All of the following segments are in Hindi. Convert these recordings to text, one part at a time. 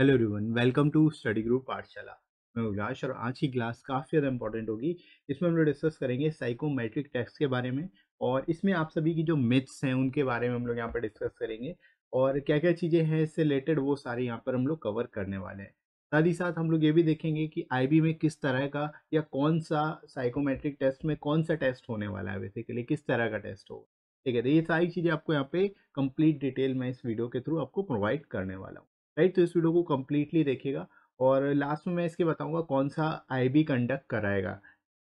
Hello everyone, welcome to study group Pathshala. मैं उल्लास और आज की क्लास काफ़ी ज़्यादा इंपॉर्टेंट होगी। इसमें हम लोग डिस्कस करेंगे साइकोमेट्रिक टेस्ट के बारे में और इसमें आप सभी की जो मिथ्स हैं उनके बारे में हम लोग यहाँ पर डिस्कस करेंगे और क्या क्या चीज़ें हैं इससे रिलेटेड वो सारी यहाँ पर हम लोग कवर करने वाले हैं। साथ ही साथ हम लोग ये भी देखेंगे कि आईबी में किस तरह का या कौन सा साइकोमेट्रिक टेस्ट में कौन सा टेस्ट होने वाला है, बेसिकली किस तरह का टेस्ट होगा। ठीक है, तो ये सारी चीज़ें आपको यहाँ पे कंप्लीट डिटेल में इस वीडियो के थ्रू आपको प्रोवाइड करने वाला हूँ। राइट, तो इस वीडियो को कंप्लीटली देखिएगा और लास्ट में मैं इसके बताऊंगा कौन सा आईबी कंडक्ट कराएगा,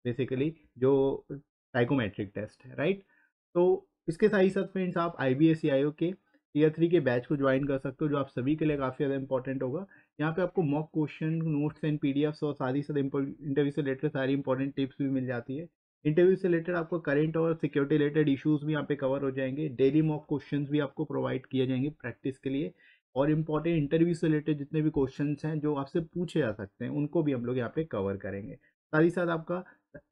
बेसिकली जो साइकोमेट्रिक टेस्ट है। राइट, तो इसके साथ ही साथ फ्रेंड्स आप IBSCIO के टीयर 3 के बैच को ज्वाइन कर सकते हो जो आप सभी के लिए काफ़ी ज़्यादा इंपॉर्टेंट होगा। यहाँ पे आपको mock question, notes and PDFs और साथ ही साथ इंटरव्यू से रिलेटेड सारी इंपॉर्टेंट टिप्स भी मिल जाती है। इंटरव्यू से रिलेटेड आपको करंट और सिक्योरिटी रिलेटेड इश्यूज भी यहाँ पे कवर हो जाएंगे। डेली मॉक क्वेश्चंस भी आपको प्रोवाइड किए जाएंगे प्रैक्टिस के लिए और इम्पॉर्टेंट इंटरव्यू से रिलेटेड जितने भी क्वेश्चंस हैं जो आपसे पूछे जा सकते हैं उनको भी हम लोग यहाँ पे कवर करेंगे। साथ ही साथ आपका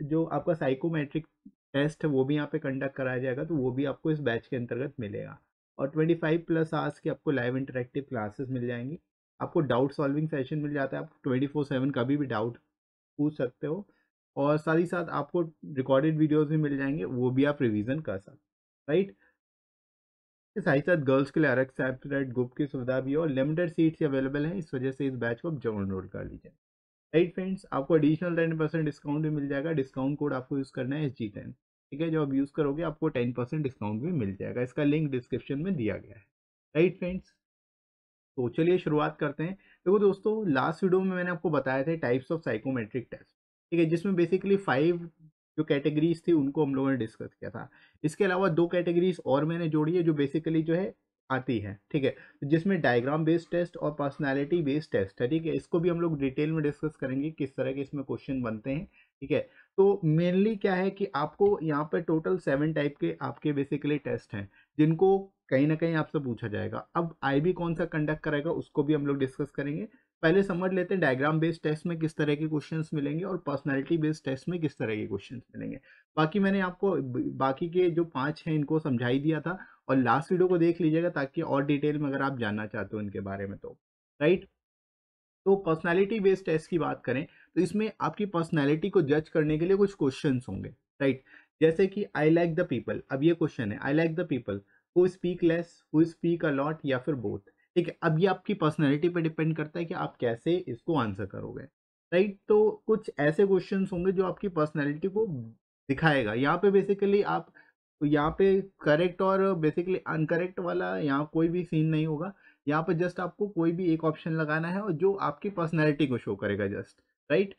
जो आपका साइकोमेट्रिक टेस्ट है वो भी यहाँ पे कंडक्ट कराया जाएगा, तो वो भी आपको इस बैच के अंतर्गत मिलेगा। और 25+ आवर्स की आपको लाइव इंटरेक्टिव क्लासेस मिल जाएंगी। आपको डाउट सॉल्विंग सेशन मिल जाता है, आप 24/7 कभी भी डाउट पूछ सकते हो और साथ ही साथ आपको रिकॉर्डेड वीडियोस भी मिल जाएंगे, वो भी आप रिवीजन कर सकते हैं। राइट, साथ ही साथ गर्ल्स के लिए अलग सेपरेट ग्रुप की सुविधा भी है और लिमिटेड सीट्स अवेलेबल है, इस वजह से इस बैच को आप जरूर एनरोल कर लीजिए। राइट फ्रेंड्स, आपको एडिशनल 10% डिस्काउंट भी मिल जाएगा। डिस्काउंट कोड आपको यूज़ करना है SG10। ठीक है, जो आप यूज़ करोगे आपको 10% डिस्काउंट भी मिल जाएगा। इसका लिंक डिस्क्रिप्शन में दिया गया है। राइट फ्रेंड्स, तो चलिए शुरुआत करते हैं। देखो दोस्तों, लास्ट वीडियो में मैंने आपको बताया था टाइप्स ऑफ साइकोमेट्रिक टेस्ट। ठीक है, जिसमें बेसिकली 5 जो कैटेगरीज थी उनको हम लोगों ने डिस्कस किया था। इसके अलावा 2 कैटेगरीज और मैंने जोड़ी है जो बेसिकली जो है आती है। ठीक है, जिसमें डायग्राम बेस्ड टेस्ट और पर्सनालिटी बेस्ड टेस्ट है। ठीक है, इसको भी हम लोग डिटेल में डिस्कस करेंगे किस तरह के इसमें क्वेश्चन बनते हैं। ठीक है, तो मेनली क्या है कि आपको यहाँ पर टोटल 7 टाइप के आपके बेसिकली टेस्ट हैं जिनको कहीं ना कहीं आपसे पूछा जाएगा। अब आईबी कौन सा कंडक्ट करेगा उसको भी हम लोग डिस्कस करेंगे। पहले समझ लेते हैं डायग्राम बेस्ड टेस्ट में किस तरह के क्वेश्चंस मिलेंगे और पर्सनालिटी बेस्ड टेस्ट में किस तरह के क्वेश्चंस मिलेंगे। बाकी मैंने आपको बाकी के जो 5 हैं इनको समझा ही दिया था और लास्ट वीडियो को देख लीजिएगा ताकि और डिटेल में अगर आप जानना चाहते हो इनके बारे में तो। राइट, तो पर्सनालिटी बेस्ड टेस्ट की बात करें तो इसमें आपकी पर्सनालिटी को जज करने के लिए कुछ क्वेश्चंस होंगे। राइट, जैसे कि आई लाइक द पीपल। अब ये क्वेश्चन है, I like the people who speak less, who speak a lot या फिर बोथ। ठीक है, अब ये आपकी पर्सनालिटी पे डिपेंड करता है कि आप कैसे इसको आंसर करोगे। राइट, तो कुछ ऐसे क्वेश्चंस होंगे जो आपकी पर्सनालिटी को दिखाएगा। यहाँ पे बेसिकली आप यहाँ पे करेक्ट और बेसिकली अनकरेक्ट वाला यहाँ कोई भी सीन नहीं होगा। यहाँ पर जस्ट आपको कोई भी एक ऑप्शन लगाना है और जो आपकी पर्सनैलिटी को शो करेगा जस्ट। राइट,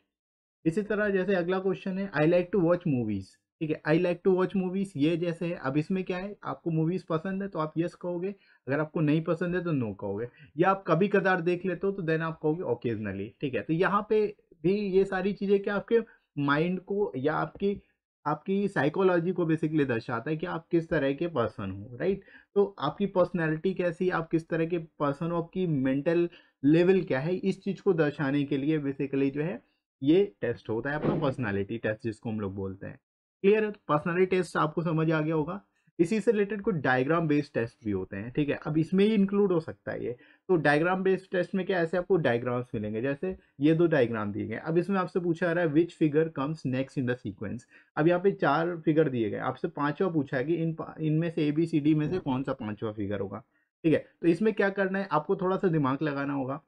इसी तरह जैसे अगला क्वेश्चन है I like to watch movies. ठीक है, I like to watch movies ये जैसे है। अब इसमें क्या है, आपको मूवीज पसंद है तो आप यस कहोगे, अगर आपको नहीं पसंद है तो नो कहोगे, या आप कभी कदार देख लेते हो तो देन आप कहोगे ओकेजनली। ठीक है, तो यहाँ पे भी ये सारी चीजें क्या आपके माइंड को या आपकी आपकी साइकोलॉजी को बेसिकली दर्शाता है कि आप किस तरह के पर्सन हो। राइट, तो आपकी पर्सनैलिटी कैसी, आप किस तरह के पर्सन हो, आपकी मेंटल लेवल क्या है, इस चीज को दर्शाने के लिए बेसिकली जो है ये टेस्ट होता है अपना पर्सनालिटी टेस्ट जिसको हम लोग बोलते हैं। क्लियर है, तो पर्सनालिटी टेस्ट आपको समझ आ गया होगा। इसी से रिलेटेड कुछ डायग्राम बेस्ड टेस्ट भी होते हैं। ठीक है, अब इसमें ही इंक्लूड हो सकता है ये। तो डायग्राम बेस्ड टेस्ट में क्या, ऐसे आपको डायग्राम्स मिलेंगे, जैसे ये 2 डायग्राम दिए गए। अब इसमें आपसे पूछा जा रहा है which figure comes next in the sequence. अब यहाँ पे 4 फिगर दिए गए, आपसे पांचवा पूछा है कि इनमें से ABCD में से कौन सा पांचवा फिगर होगा। ठीक है, तो इसमें क्या करना है, आपको थोड़ा सा दिमाग लगाना होगा।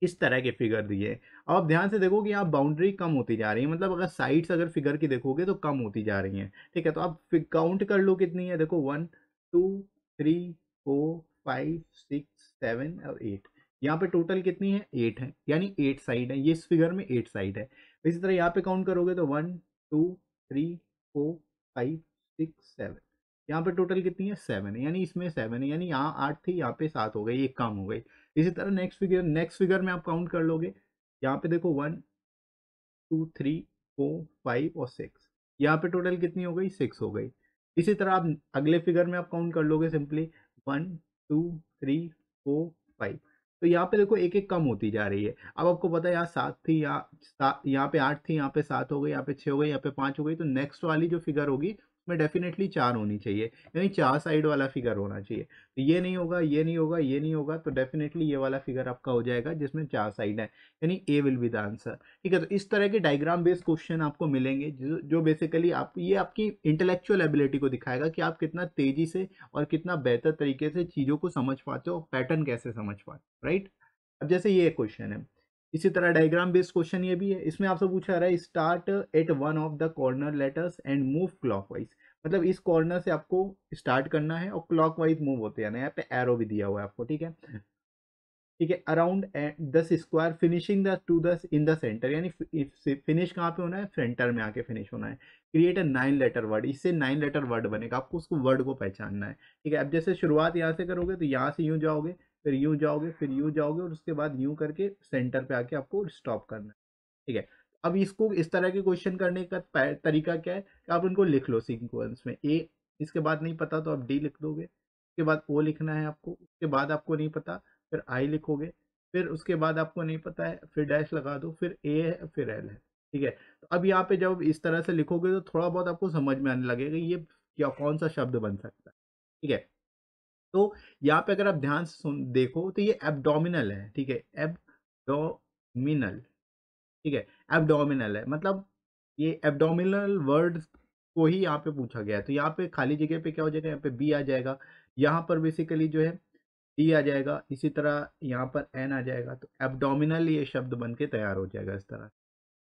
इस तरह के फिगर दिए अब आप ध्यान से देखो कि यहाँ बाउंड्री कम होती जा रही है, मतलब अगर साइड्स अगर फिगर की देखोगे तो कम होती जा रही हैं। ठीक है, तो आप काउंट कर लो कितनी है। देखो 1 2 3 4 5 6 7 और 8। यहाँ पे टोटल कितनी है, 8 है, यानी 8 साइड है। ये इस फिगर में 8 साइड है। इसी तरह यहाँ पे काउंट करोगे तो 1 2 3 4 5 6 7। यहाँ पे टोटल कितनी है, 7 है, यानी इसमें 7 है, यानी यहाँ 8 थी, यहाँ पे 7 हो गई, एक कम हो गई। इसी तरह नेक्स्ट फिगर में आप काउंट कर लोगे। यहाँ पे देखो 1 2 3 4 5 और 6। यहाँ पे टोटल कितनी हो गई, 6 हो गई। इसी तरह आप अगले फिगर में आप काउंट कर लोगे सिंपली 1 2 3 4 5। तो यहाँ पे देखो एक एक कम होती जा रही है। अब आपको पता है यहाँ 7 थी, यहाँ पे 8 थी, यहाँ पे 7 हो गई, यहाँ पे 6 हो गई, यहाँ पे 5 हो गई। तो नेक्स्ट वाली जो फिगर होगी उसमें डेफिनेटली 4 होनी चाहिए, यानी 4 साइड वाला फिगर होना चाहिए। तो ये नहीं होगा, ये नहीं होगा, ये नहीं होगा, तो डेफिनेटली ये वाला फिगर आपका हो जाएगा जिसमें 4 साइड है, यानी ए विल बी द आंसर। ठीक है, तो इस तरह के डायग्राम बेस्ड क्वेश्चन आपको मिलेंगे जो बेसिकली आप ये आपकी इंटेलेक्चुअल एबिलिटी को दिखाएगा कि आप कितना तेजी से और कितना बेहतर तरीके से चीज़ों को समझ पाते हो, पैटर्न कैसे समझ पाते हो, राइट। अब जैसे ये क्वेश्चन है, इसी तरह डायग्राम बेस्ड क्वेश्चन ये भी है, इसमें आपसे पूछा रहा है start at one of the corner letters and move clockwise. मतलब इस कॉर्नर से आपको स्टार्ट करना है और क्लॉकवाइज मूव होते हैं, यहाँ पे एरो भी दिया हुआ है आपको, ठीक है। ठीक है, around the square finishing the two the in the centre, यानी फिनिश कहाँ पे होना है, सेंटर में आके फिनिश होना है। क्रिएट अ 9 लेटर वर्ड, इससे 9 लेटर वर्ड बनेगा, आपको उसको वर्ड को पहचानना है। ठीक है, अब जैसे शुरुआत यहाँ से करोगे तो यहाँ से यूँ जाओगे, फिर यूँ जाओगे, फिर यूँ जाओगे और उसके बाद यूँ करके सेंटर पे आके आपको स्टॉप करना है। ठीक है, अब इसको इस तरह के क्वेश्चन करने का तरीका क्या है कि आप उनको लिख लो सीक्वेंस में, ए, इसके बाद नहीं पता तो आप डी लिख दोगे, उसके बाद ओ लिखना है आपको, उसके बाद आपको नहीं पता फिर आई लिखोगे, फिर उसके बाद आपको नहीं पता है फिर डैश लगा दो, फिर ए है फिर एल है। ठीक है, तो अब यहाँ पे जब इस तरह से लिखोगे तो थोड़ा बहुत आपको समझ में आने लगेगा ये क्या कौन सा शब्द बन सकता है। ठीक है, तो यहाँ पे अगर आप ध्यान से सुन देखो तो ये एब्डोमिनल है। ठीक है, एब्डोमिनल, ठीक है, एब्डोमिनल है, मतलब ये एब्डोमिनल वर्ड को ही यहाँ पे पूछा गया है। तो यहाँ पे खाली जगह पे क्या हो जाएगा, यहाँ पे बी आ जाएगा, यहाँ पर बेसिकली जो है डी आ जाएगा, इसी तरह यहाँ पर एन आ जाएगा, तो एब्डोमिनल ये शब्द बन के तैयार हो जाएगा इस तरह।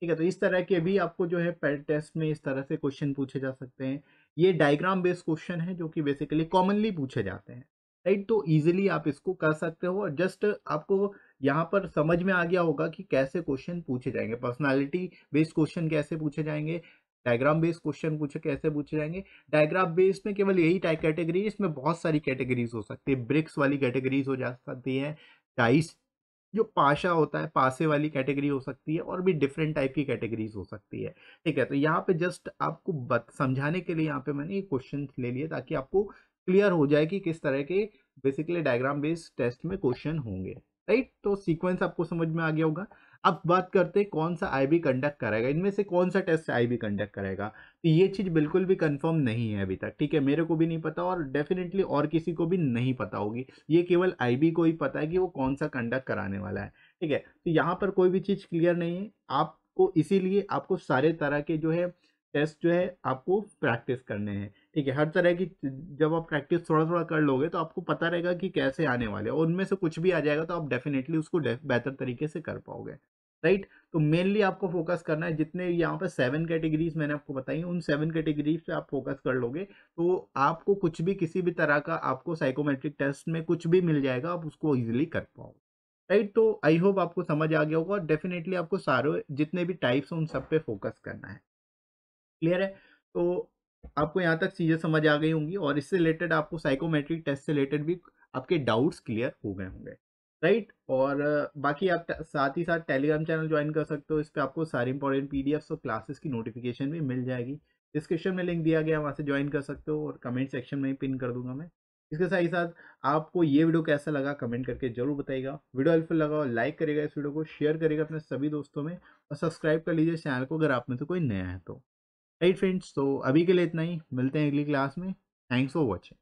ठीक है, तो इस तरह के भी आपको जो है पेट टेस्ट में इस तरह से क्वेश्चन पूछे जा सकते हैं। ये डायग्राम बेस्ड क्वेश्चन है जो कि बेसिकली कॉमनली पूछे जाते हैं, राइट। तो इजीली आप इसको कर सकते हो और जस्ट आपको यहाँ पर समझ में आ गया होगा कि कैसे क्वेश्चन पूछे जाएंगे, पर्सनालिटी बेस्ड क्वेश्चन कैसे पूछे जाएंगे, डायग्राम बेस्ड क्वेश्चन पूछे कैसे पूछे जाएंगे। डायग्राम बेस्ड में केवल यही टाइप कैटेगरी, इसमें बहुत सारी कैटेगरीज हो सकती है, ब्रिक्स वाली कैटेगरीज हो जा सकती है, डाइस जो पाशा होता है पासे वाली कैटेगरी हो सकती है, और भी डिफरेंट टाइप की कैटेगरीज हो सकती है। ठीक है, तो यहाँ पे जस्ट आपको समझाने के लिए यहाँ पे मैंने ये क्वेश्चन ले लिए ताकि आपको क्लियर हो जाए कि किस तरह के बेसिकली डायग्राम बेस्ड टेस्ट में क्वेश्चन होंगे, राइट। तो सीक्वेंस आपको समझ में आ गया होगा। अब बात करते हैं कौन सा आईबी कंडक्ट करेगा, इनमें से कौन सा टेस्ट आईबी कंडक्ट करेगा। तो ये चीज़ बिल्कुल भी कंफर्म नहीं है अभी तक, ठीक है, मेरे को भी नहीं पता और डेफिनेटली और किसी को भी नहीं पता होगी। ये केवल आईबी को ही पता है कि वो कौन सा कंडक्ट कराने वाला है। ठीक है, तो यहाँ पर कोई भी चीज़ क्लियर नहीं है आपको, इसीलिए आपको सारे तरह के जो है टेस्ट जो है आपको प्रैक्टिस करने हैं। ठीक है, हर तरह की जब आप प्रैक्टिस थोड़ा थोड़ा कर लोगे तो आपको पता रहेगा कि कैसे आने वाले और उनमें से कुछ भी आ जाएगा तो आप डेफिनेटली उसको बेहतर तरीके से कर पाओगे, राइट। तो मेनली आपको फोकस करना है, जितने यहाँ पर 7 कैटेगरीज मैंने आपको बताई उन 7 कैटेगरीज पे आप फोकस कर लोगे तो आपको कुछ भी किसी भी तरह का आपको साइकोमेट्रिक टेस्ट में कुछ भी मिल जाएगा, आप उसको इजीली कर पाओगे, राइट। तो आई होप आपको समझ आ गया होगा और डेफिनेटली आपको सारे जितने भी टाइप्स हैं उन सब पे फोकस करना है। क्लियर है, तो आपको यहाँ तक चीज़ें समझ आ गई होंगी और इससे रिलेटेड आपको साइकोमेट्रिक टेस्ट से रिलेटेड भी आपके डाउट्स क्लियर हो गए होंगे, राइट। और बाकी आप साथ ही साथ टेलीग्राम चैनल ज्वाइन कर सकते हो, इस पर आपको सारी इंपॉर्टेंट पीडीएफ्स और क्लासेस की नोटिफिकेशन भी मिल जाएगी। डिस्क्रिप्शन में लिंक दिया गया, वहाँ से ज्वाइन कर सकते हो और कमेंट सेक्शन में ही पिन कर दूंगा मैं। इसके साथ ही साथ आपको ये वीडियो कैसा लगा कमेंट करके जरूर बताइएगा। वीडियो हेल्पफुल लगा और लाइक करेगा, इस वीडियो को शेयर करेगा अपने सभी दोस्तों में और सब्सक्राइब कर लीजिए चैनल को अगर आप में से कोई नया है तो। राइट फ्रेंड्स, तो अभी के लिए इतना ही, मिलते हैं अगली क्लास में। Thanks for watching.